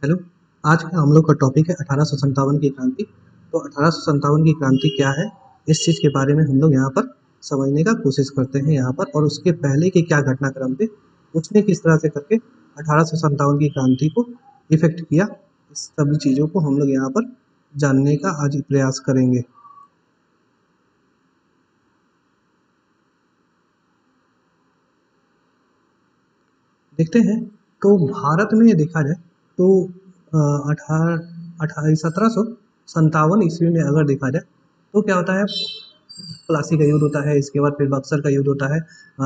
Hello. आज का हम लोग का टॉपिक है 1857 की क्रांति। तो 1857 की क्रांति क्या है, इस चीज़ के बारे में हम लोग यहाँ पर समझने का कोशिश करते हैं यहाँ पर, और उसके पहले के क्या घटनाक्रम थे, उसने किस तरह से करके 1857 की क्रांति को इफेक्ट किया, इस सभी चीज़ों को हम लोग यहाँ पर जानने का आज प्रयास करेंगे। देखते हैं। तो भारत में देखा जाए तो अठारह 1757 ईस्वी में अगर देखा जाए तो क्या होता है, प्लासी का युद्ध होता है, इसके बाद फिर बक्सर का युद्ध होता है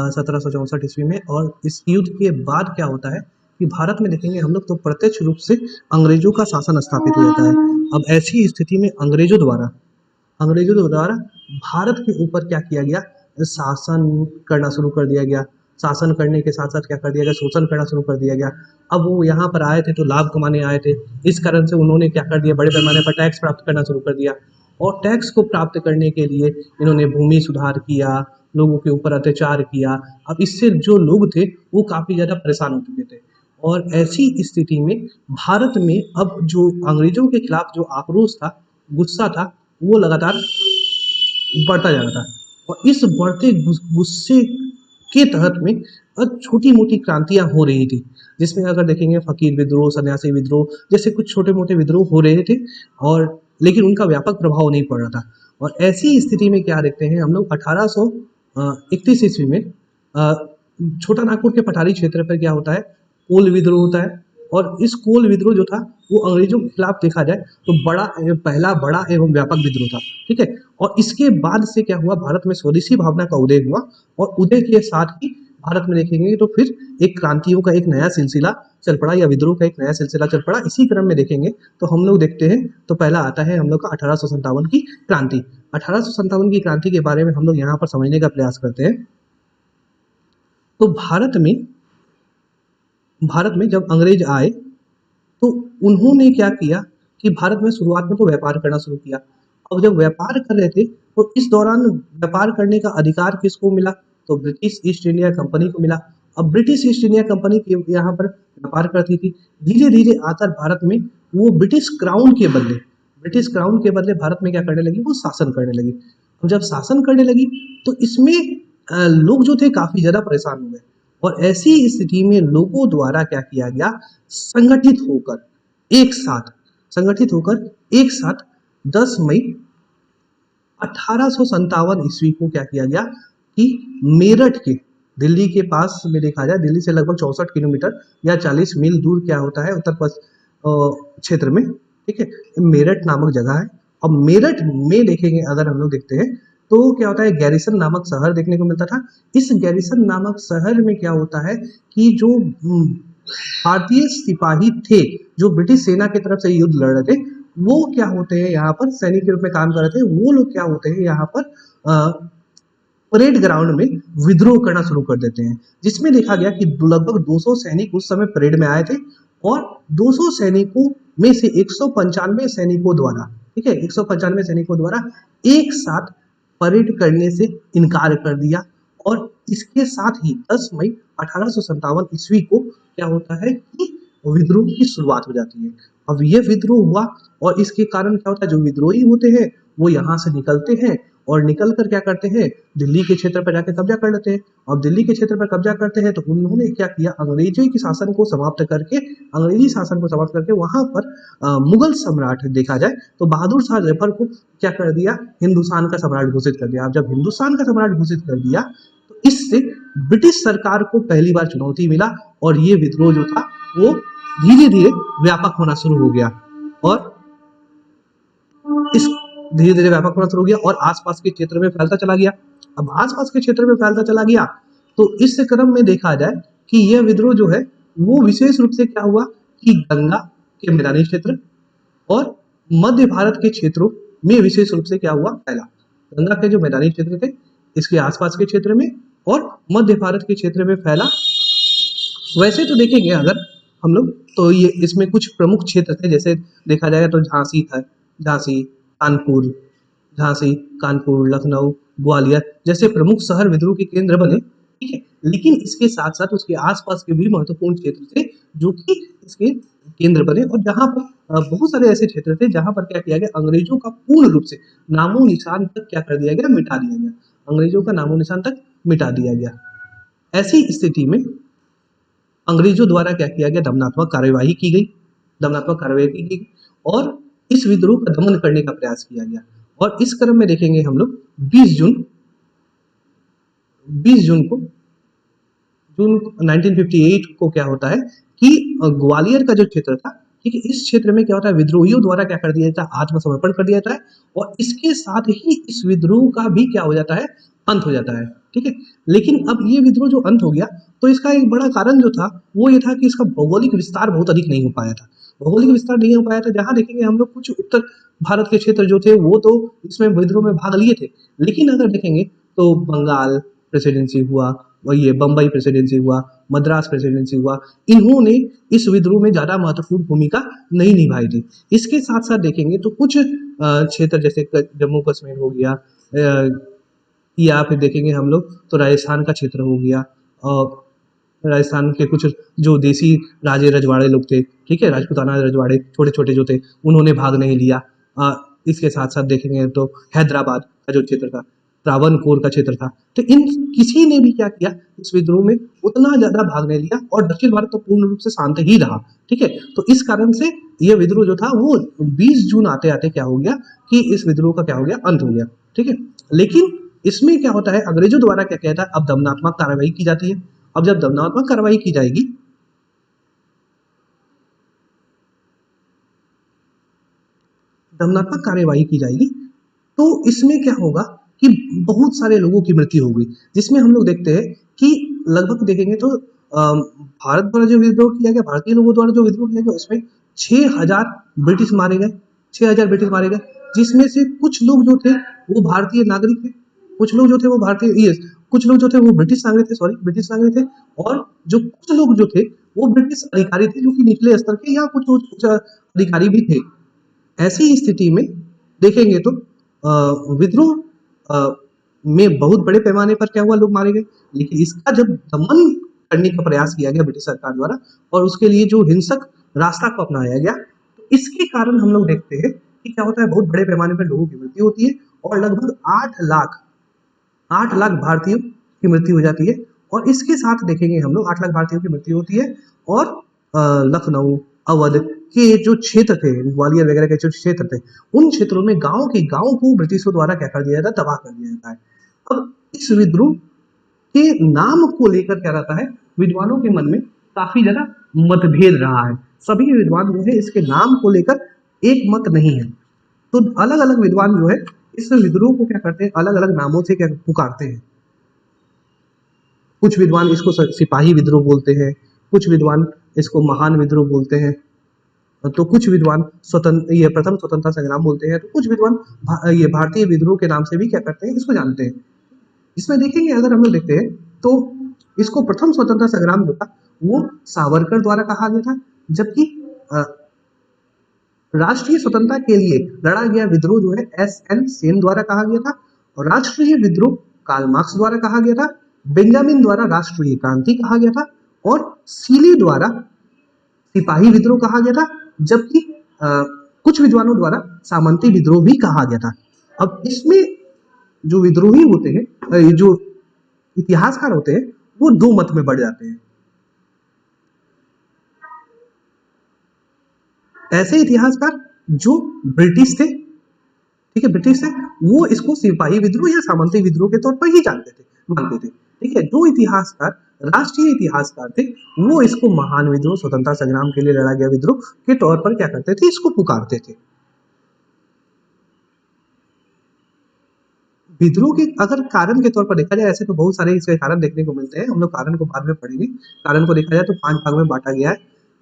1764 ईस्वी में। और इस युद्ध के बाद क्या होता है कि भारत में देखेंगे हम लोग तो प्रत्यक्ष रूप से अंग्रेजों का शासन स्थापित हो जाता है। अब ऐसी स्थिति में अंग्रेजों द्वारा भारत के ऊपर क्या किया गया, शासन करना शुरू कर दिया गया। शासन करने के साथ साथ क्या कर दिया गया, शोषण करना शुरू कर दिया गया। अब वो यहाँ पर आए थे तो लाभ कमाने आए थे, इस कारण से उन्होंने क्या कर दिया, बड़े पैमाने पर टैक्स प्राप्त करना शुरू कर दिया। और टैक्स को प्राप्त करने के लिए इन्होंने भूमि सुधार किया, लोगों के ऊपर अत्याचार किया। अब इससे जो लोग थे वो काफ़ी ज़्यादा परेशान हो चुके थे। और ऐसी स्थिति में भारत में अब जो अंग्रेजों के खिलाफ जो आक्रोश था, गुस्सा था, वो लगातार बढ़ता जा रहा था। और इस बढ़ते गुस्से के तहत में छोटी मोटी क्रांतियां हो रही थी, जिसमें अगर देखेंगे फकीर विद्रोह, सन्यासी विद्रोह जैसे कुछ छोटे मोटे विद्रोह हो रहे थे, और लेकिन उनका व्यापक प्रभाव नहीं पड़ रहा था। और ऐसी स्थिति में क्या देखते हैं हम लोग 1831 ईस्वी में छोटा नागपुर के पठारी क्षेत्र पर क्या होता है, कोल विद्रोह होता है। और इस कोल विद्रोह जो था वो अंग्रेजों के खिलाफ देखा जाए तो पहला बड़ा एवं व्यापक विद्रोह था। ठीक है। और इसके बाद से क्या हुआ, भारत में स्वदेशी भावना का उदय हुआ, और उदय के साथ ही भारत में देखेंगे तो फिर एक क्रांतियों का एक नया सिलसिला चल पड़ा, या विद्रोह का एक नया सिलसिला चल पड़ा। इसी क्रम में देखेंगे तो हम लोग देखते हैं तो पहला आता है हम लोग का 1857 की क्रांति। 1857 की क्रांति के बारे में हम लोग यहाँ पर समझने का प्रयास करते हैं। तो भारत में जब अंग्रेज आए तो उन्होंने क्या किया कि भारत में शुरुआत में तो व्यापार करना शुरू किया। अब जब व्यापार कर रहे थे तो इस दौरान व्यापार करने का अधिकार किसको मिला, तो ब्रिटिश ईस्ट इंडिया कंपनी को मिला। अब ब्रिटिश ईस्ट इंडिया कंपनी के यहाँ पर व्यापार करती थी। धीरे धीरे आकर भारत में वो ब्रिटिश क्राउन के बदले भारत में क्या करने लगी, वो शासन करने लगी। अब जब शासन करने लगी तो इसमें लोग जो थे काफी ज्यादा परेशान हो गए। और ऐसी स्थिति में लोगों द्वारा क्या किया गया, एक साथ संगठित होकर एक साथ 10 मई 1857 ईस्वी को क्या किया गया कि मेरठ के, दिल्ली के पास में देखा जाए, दिल्ली से लगभग 64 किलोमीटर या 40 मील दूर क्या होता है, उत्तर पश्चिम क्षेत्र में, ठीक है, मेरठ नामक जगह है। अब मेरठ में देखेंगे अगर हम लोग देखते हैं तो क्या होता है, गैरिसन नामक शहर देखने को मिलता था। इस गैरिसन नामक शहर में क्या होता है कि जो भारतीय सिपाही थे जो ब्रिटिश सेना की तरफ से युद्ध लड़ रहे थे, वो क्या होते हैं यहाँ पर सैनिक के रूप में काम कर रहे थे, वो लोग क्या होते हैं यहाँ पर परेड ग्राउंड में विद्रोह करना शुरू कर देते हैं। जिसमें देखा गया कि लगभग 200 सैनिक उस समय परेड में आए थे, और 200 सैनिकों में से 195 सैनिकों द्वारा, ठीक है, 195 सैनिकों द्वारा एक साथ परेड करने से इनकार कर दिया। और इसके साथ ही 10 मई 1857 ईस्वी को क्या होता है कि विद्रोह की शुरुआत हो जाती है। अब ये विद्रोह हुआ, और इसके कारण क्या होता है, जो विद्रोही होते हैं वो यहाँ से निकलते हैं, और निकल कर क्या करते हैं, दिल्ली के क्षेत्र पर जाकर कब्जा कर लेते हैं। अब दिल्ली के क्षेत्र पर कब्जा करते हैं तो उन्होंने क्या किया, अंग्रेजी शासन को समाप्त करके वहां पर मुगल सम्राट देखा जाए तो बहादुर शाह जफर को क्या कर दिया, हिंदुस्तान का सम्राट घोषित कर दिया। अब जब हिंदुस्तान का सम्राट घोषित कर दिया तो इससे ब्रिटिश सरकार को पहली बार चुनौती मिला, और ये विद्रोह जो था वो धीरे धीरे व्यापक होना शुरू हो गया। और इस धीरे धीरे व्यापक होना शुरू हो गया और आसपास के क्षेत्र में फैलता चला गया। अब आसपास के क्षेत्र में फैलता चला गया तो इस क्रम में देखा जाए कि यह विद्रोह जो है वो विशेष रूप से क्या हुआ कि गंगा के मैदानी क्षेत्र और मध्य भारत के क्षेत्रों में विशेष रूप से क्या हुआ, फैला। गंगा के जो मैदानी क्षेत्र थे इसके आसपास के क्षेत्र में, और मध्य भारत के क्षेत्र में फैला। वैसे तो देखेंगे अगर हम लोग तो ये इसमें कुछ प्रमुख क्षेत्र थे, जैसे देखा जाएगा तो झांसी, कानपुर, लखनऊ, ग्वालियर जैसे प्रमुख शहर विद्रोह के केंद्र बने। ठीक है, लेकिन इसके साथ साथ उसके आसपास के भी महत्वपूर्ण क्षेत्र थे जो कि इसके केंद्र बने और जहाँ पर बहुत सारे ऐसे क्षेत्र थे जहाँ पर क्या किया गया, अंग्रेजों का पूर्ण रूप से नामो निशान तक क्या कर दिया गया, मिटा दिया गया। अंग्रेजों का नामो निशान तक मिटा दिया गया। ऐसी स्थिति में अंग्रेजों द्वारा क्या किया गया, दमनात्मक कार्यवाही की गई, दमनात्मक कार्यवाही की गई और इस विद्रोह का दमन करने का प्रयास किया गया। और इस क्रम में देखेंगे हम लोग 20 जून को 1958 को क्या होता है कि ग्वालियर का जो क्षेत्र था, ठीक है, इस क्षेत्र में क्या होता है, विद्रोहियों द्वारा क्या कर दिया जाता है, आत्मसमर्पण कर दिया जाता है और इसके साथ ही इस विद्रोह का भी क्या हो जाता है, अंत हो जाता है। ठीक है, लेकिन अब ये विद्रोह जो अंत हो गया तो इसका एक बड़ा कारण जो था वो ये था कि इसका भौगोलिक विस्तार बहुत अधिक नहीं हो पाया था। भौगोलिक विस्तार नहीं हो पाया था, जहां देखेंगे हम लोग कुछ उत्तर भारत के क्षेत्र जो थे वो तो इसमें विद्रोह में भाग लिए थे, लेकिन अगर देखेंगे तो बंगाल प्रेसिडेंसी हुआ और ये बम्बई प्रेसिडेंसी हुआ, मद्रास प्रेसिडेंसी हुआ, इन्होंने इस विद्रोह में ज्यादा महत्वपूर्ण भूमिका नहीं निभाई थी। इसके साथ साथ देखेंगे तो कुछ क्षेत्र जैसे जम्मू कश्मीर हो गया, या फिर देखेंगे हम लोग तो राजस्थान का क्षेत्र हो गया, और राजस्थान के कुछ जो देसी राजे रजवाड़े लोग थे, ठीक है, राजपूताना रजवाड़े छोटे छोटे जो थे, उन्होंने भाग नहीं लिया। इसके साथ साथ देखेंगे तो हैदराबाद का जो क्षेत्र था, त्रावणकोर का क्षेत्र था, तो इन किसी ने भी क्या किया, इस विद्रोह में उतना ज्यादा भाग नहीं लिया और दक्षिण भारत तो पूर्ण रूप से शांत ही रहा। ठीक है, तो इस कारण से यह विद्रोह जो था वो 20 जून आते आते क्या हो गया कि इस विद्रोह का क्या हो गया, अंत हो गया। ठीक है, लेकिन इसमें क्या होता है, अंग्रेजों द्वारा क्या कहता है, अब दमनात्मक कार्रवाई की जाती है। अब जब दमनात्मक कार्रवाई की जाएगी, दमनात्मक कार्यवाही की जाएगी तो इसमें क्या होगा कि बहुत सारे लोगों की मृत्यु होगी, जिसमें हम लोग देखते हैं कि लगभग देखेंगे तो भारत द्वारा जो विद्रोह किया गया, भारतीय लोगों द्वारा जो विद्रोह किया गया, उसमें 6000 ब्रिटिश मारे गए, 6000 ब्रिटिश मारे गए, जिसमें से कुछ लोग जो थे वो भारतीय नागरिक थे, कुछ लोग जो थे वो भारतीय, कुछ लोग जो थे वो ब्रिटिश नागरिक थे, सॉरी ब्रिटिश नागरिक थे, और जो कुछ लोग जो थे वो ब्रिटिश अधिकारी थे, जो कि निचले स्तर के या कुछ उच्च अधिकारी भी थे। ऐसी स्थिति में देखेंगे तो विद्रोह में बहुत बड़े पैमाने पर क्या हुआ, लोग मारे गए, लेकिन इसका जब दमन करने का प्रयास किया गया ब्रिटिश सरकार द्वारा और उसके लिए जो हिंसक रास्ता को अपनाया गया, तो इसके कारण हम लोग देखते हैं कि क्या होता है, बहुत बड़े पैमाने पर लोगों की मृत्यु होती है और लगभग 8 लाख भारतीयों की मृत्यु हो जाती है। और इसके साथ देखेंगे हम लोग 8 लाख भारतीयों की मृत्यु होती है और लखनऊ, अवध के जो क्षेत्र थे, ग्वालियर वगैरह के जो क्षेत्र थे, उन क्षेत्रों में गांव को ब्रिटिशों द्वारा क्या कर दिया जाता है, तबाह कर दिया जाता है। अब इस विद्रोह के नाम को लेकर क्या रहता है, विद्वानों के मन में काफी ज्यादा मतभेद रहा है। सभी विद्वान जो है इसके नाम को लेकर एक मत नहीं है, तो अलग अलग विद्वान जो है इस विद्रोह को क्या करते हैं, अलग अलग नामों से क्या पुकारते हैं। कुछ विद्वान इसको सिपाही विद्रोह बोलते हैं, कुछ विद्वान इसको महान विद्रोह बोलते हैं, तो कुछ विद्वान ये प्रथम स्वतंत्रता संग्राम बोलते हैं, तो कुछ विद्वान ये भारतीय विद्रोह के नाम से भी क्या करते हैं, इसको जानते हैं। इसमें देखेंगे, अगर हम लोग देखते हैं तो इसको प्रथम स्वतंत्रता संग्राम जो था वो सावरकर द्वारा कहा गया था, जबकि राष्ट्रीय स्वतंत्रता के लिए लड़ा गया विद्रोह जो है एस.एन. सेन द्वारा कहा गया था, और राष्ट्रीय विद्रोह कार्ल मार्क्स द्वारा कहा गया था, बेंजामिन द्वारा राष्ट्रीय क्रांति कहा गया था, और सीली द्वारा सिपाही विद्रोह कहा गया था, जबकि कुछ विद्वानों द्वारा सामंती विद्रोह भी कहा गया था। अब इसमें जो विद्रोही होते हैं, जो इतिहासकार होते हैं, वो दो मत में बढ़ जाते हैं। ऐसे इतिहासकार जो ब्रिटिश थे, ठीक है, ब्रिटिश थे, वो इसको सिपाही विद्रोह या सामंती विद्रोह के तौर पर ही जानते थे, मानते थे। ठीक है, जो इतिहासकार राष्ट्रीय इतिहासकार थे वो इसको महान विद्रोह, स्वतंत्रता संग्राम के लिए लड़ा गया विद्रोह के तौर पर क्या करते थे, इसको पुकारते थे। विद्रोह के अगर कारण के तौर पर देखा जाए, ऐसे तो बहुत सारे इसके कारण देखने को मिलते हैं, हम लोग कारण को बाद में पढ़ेंगे। कारण को देखा जाए तो 5 भाग में बांटा गया है।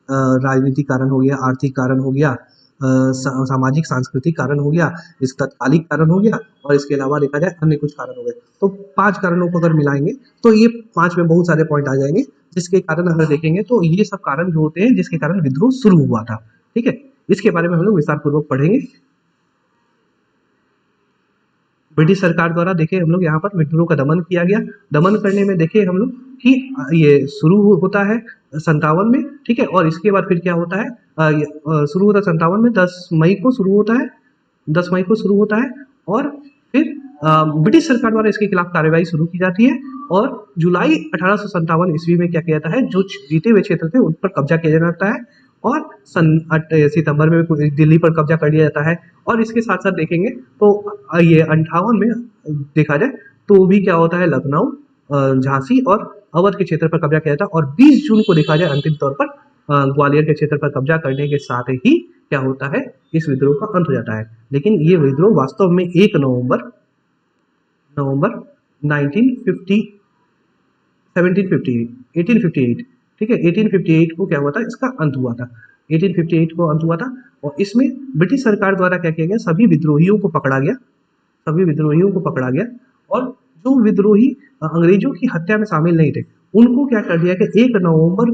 राजनीतिक कारण हो गया, आर्थिक कारण हो गया, सामाजिक सांस्कृतिक कारण हो गया, इसका तत्कालिक कारण हो गया, और इसके अलावा देखा जाए अन्य कुछ कारण हो गए। तो 5 कारणों को अगर मिलाएंगे तो ये 5 में बहुत सारे पॉइंट आ जाएंगे, जिसके कारण अगर देखेंगे तो ये सब कारण जो होते हैं जिसके कारण विद्रोह शुरू हुआ था। ठीक है, इसके बारे में हम लोग विस्तार पूर्वक पढ़ेंगे। ब्रिटिश सरकार द्वारा देखे हम लोग यहाँ पर विद्रोह का दमन किया गया। दमन करने में देखे हम लोग कि ये शुरू होता है 57 में, ठीक है, और इसके बाद फिर क्या होता है, शुरू होता है 57 में, 10 मई को शुरू होता है, 10 मई को शुरू होता है, और फिर ब्रिटिश सरकार द्वारा इसके खिलाफ कार्रवाई शुरू की जाती है, और जुलाई 1857 ईस्वी में क्या किया जाता है, जो जीते हुए क्षेत्र थे उन पर कब्जा किया जाता है, और सितंबर में दिल्ली पर कब्जा कर लिया जाता है। और इसके साथ साथ देखेंगे तो ये 58 में देखा जाए तो भी क्या होता है, लखनऊ, झांसी और अवध के क्षेत्र पर कब्जा किया जाता है, और 20 जून को देखा जाए अंतिम तौर पर ग्वालियर के क्षेत्र पर कब्जा करने के साथ ही क्या होता है, इस विद्रोह का अंत हो जाता है। लेकिन ये विद्रोह वास्तव में 1 नवंबर 1858, ठीक है, 1858 को क्या हुआ था, इसका अंत हुआ था, 1858 को अंत हुआ था। और इसमें ब्रिटिश सरकार द्वारा क्या किया गया, सभी विद्रोहियों को पकड़ा गया, सभी विद्रोहियों को पकड़ा गया, और जो विद्रोही अंग्रेजों की हत्या में शामिल नहीं थे उनको क्या कर दिया कि 1 नवंबर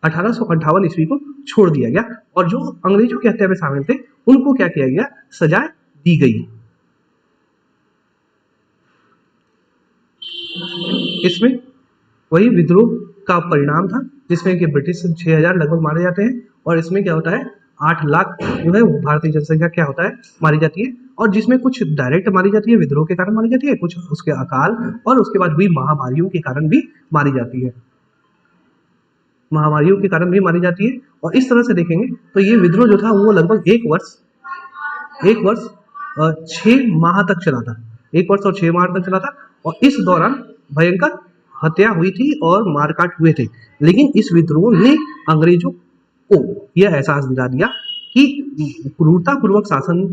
1858 ईस्वी को छोड़ दिया गया, और जो अंग्रेजों की हत्या में शामिल थे उनको क्या किया गया, सजा दी गई। इसमें वही विद्रोह का परिणाम था जिसमें कि ब्रिटिश 6000 लगभग मारे जाते हैं, और इसमें क्या होता है, 8 लाख जो है भारतीय जनसंख्या क्या होता है, मारी जाती है, और जिसमें कुछ डायरेक्ट मारी जाती है, विद्रोह के कारण मारी जाती है, कुछ उसके अकाल और उसके बाद हुई महामारियों के कारण भी मारी जाती है, महामारियों के कारण भी मारी जाती है। और इस तरह से देखेंगे तो ये विद्रोह जो था वो लगभग 1 वर्ष 6 माह तक चला था, 1 वर्ष और 6 माह तक चला था, और इस दौरान भयंकर हत्या हुई थी और मारकाट हुए थे। लेकिन इस विद्रोह ने अंग्रेजों को यह एहसास दिला दिया कि क्रूरतापूर्वक शासन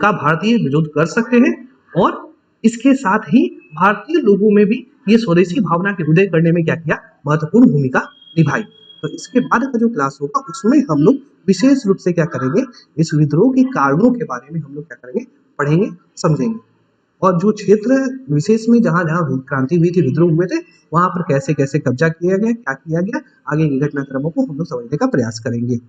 का भारतीय विरोध कर सकते हैं, और इसके साथ ही भारतीय लोगों में भी ये स्वदेशी भावना के उदय करने में क्या किया, महत्वपूर्ण भूमिका निभाई। तो इसके बाद का जो क्लास होगा उसमें हम लोग विशेष रूप से क्या करेंगे, इस विद्रोह के कारणों के बारे में हम लोग क्या करेंगे, पढ़ेंगे, समझेंगे, और जो क्षेत्र विशेष में जहाँ जहाँ क्रांति हुई थी, विद्रोह हुए थे, वहां पर कैसे कैसे कब्जा किया गया, क्या किया गया, आगे के घटनाक्रमों को हम लोग समझने का प्रयास करेंगे।